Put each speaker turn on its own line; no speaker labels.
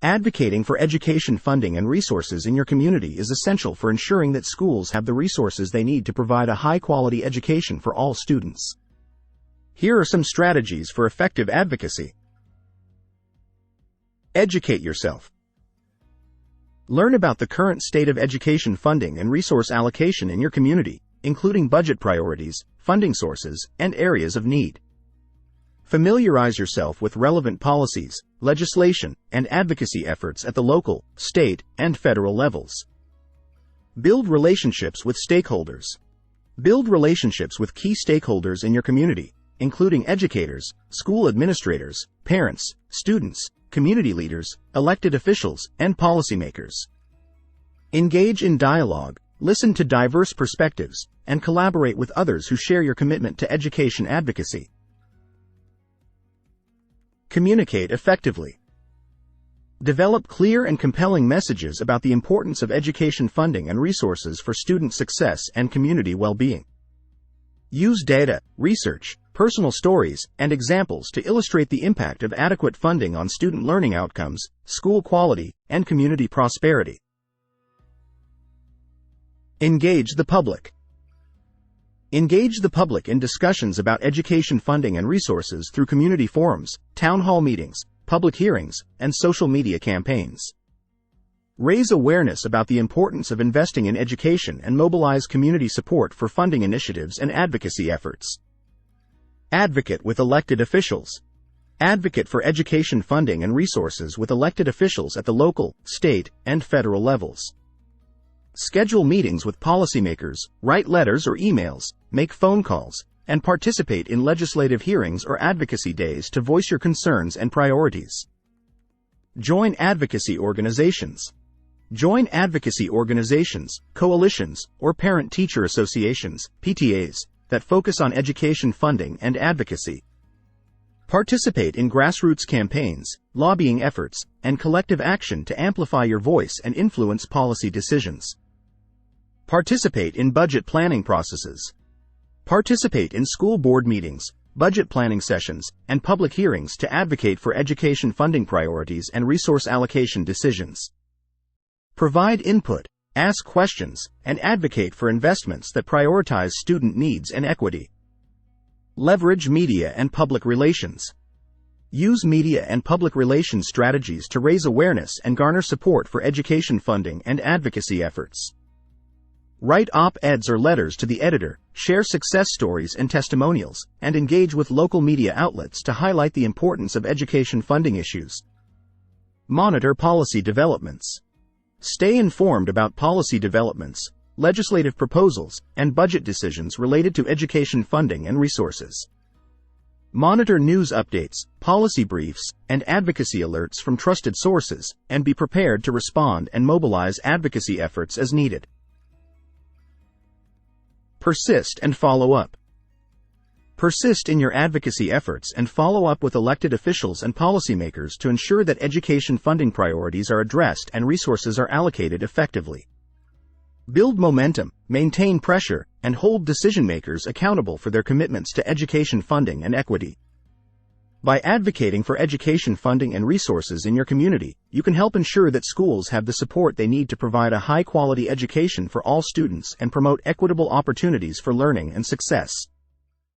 Advocating for education funding and resources in your community is essential for ensuring that schools have the resources they need to provide a high-quality education for all students. Here are some strategies for effective advocacy. Educate yourself. Learn about the current state of education funding and resource allocation in your community, including budget priorities, funding sources, and areas of need. Familiarize yourself with relevant policies, legislation, and advocacy efforts at the local, state, and federal levels. Build relationships with stakeholders. Build relationships with key stakeholders in your community, including educators, school administrators, parents, students, community leaders, elected officials, and policymakers. Engage in dialogue, listen to diverse perspectives, and collaborate with others who share your commitment to education advocacy. Communicate effectively. Develop clear and compelling messages about the importance of education funding and resources for student success and community well-being. Use data, research, personal stories, and examples to illustrate the impact of adequate funding on student learning outcomes, school quality, and community prosperity. Engage the public. Engage the public in discussions about education funding and resources through community forums, town hall meetings, public hearings, and social media campaigns. Raise awareness about the importance of investing in education and mobilize community support for funding initiatives and advocacy efforts. Advocate with elected officials. Advocate for education funding and resources with elected officials at the local, state, and federal levels. Schedule meetings with policymakers, write letters or emails, make phone calls, and participate in legislative hearings or advocacy days to voice your concerns and priorities. Join advocacy organizations. Join advocacy organizations, coalitions, or parent-teacher associations, PTAs, that focus on education funding and advocacy. Participate in grassroots campaigns, lobbying efforts, and collective action to amplify your voice and influence policy decisions. Participate in budget planning processes. Participate in school board meetings, budget planning sessions, and public hearings to advocate for education funding priorities and resource allocation decisions. Provide input, ask questions, and advocate for investments that prioritize student needs and equity. Leverage media and public relations. Use media and public relations strategies to raise awareness and garner support for education funding and advocacy efforts. Write op-eds or letters to the editor, share success stories and testimonials, and engage with local media outlets to highlight the importance of education funding issues. Monitor policy developments. Stay informed about policy developments, legislative proposals, and budget decisions related to education funding and resources. Monitor news updates, policy briefs, and advocacy alerts from trusted sources, and be prepared to respond and mobilize advocacy efforts as needed. Persist and follow up. Persist in your advocacy efforts and follow up with elected officials and policymakers to ensure that education funding priorities are addressed and resources are allocated effectively. Build momentum, maintain pressure, and hold decision-makers accountable for their commitments to education funding and equity. By advocating for education funding and resources in your community, you can help ensure that schools have the support they need to provide a high-quality education for all students and promote equitable opportunities for learning and success.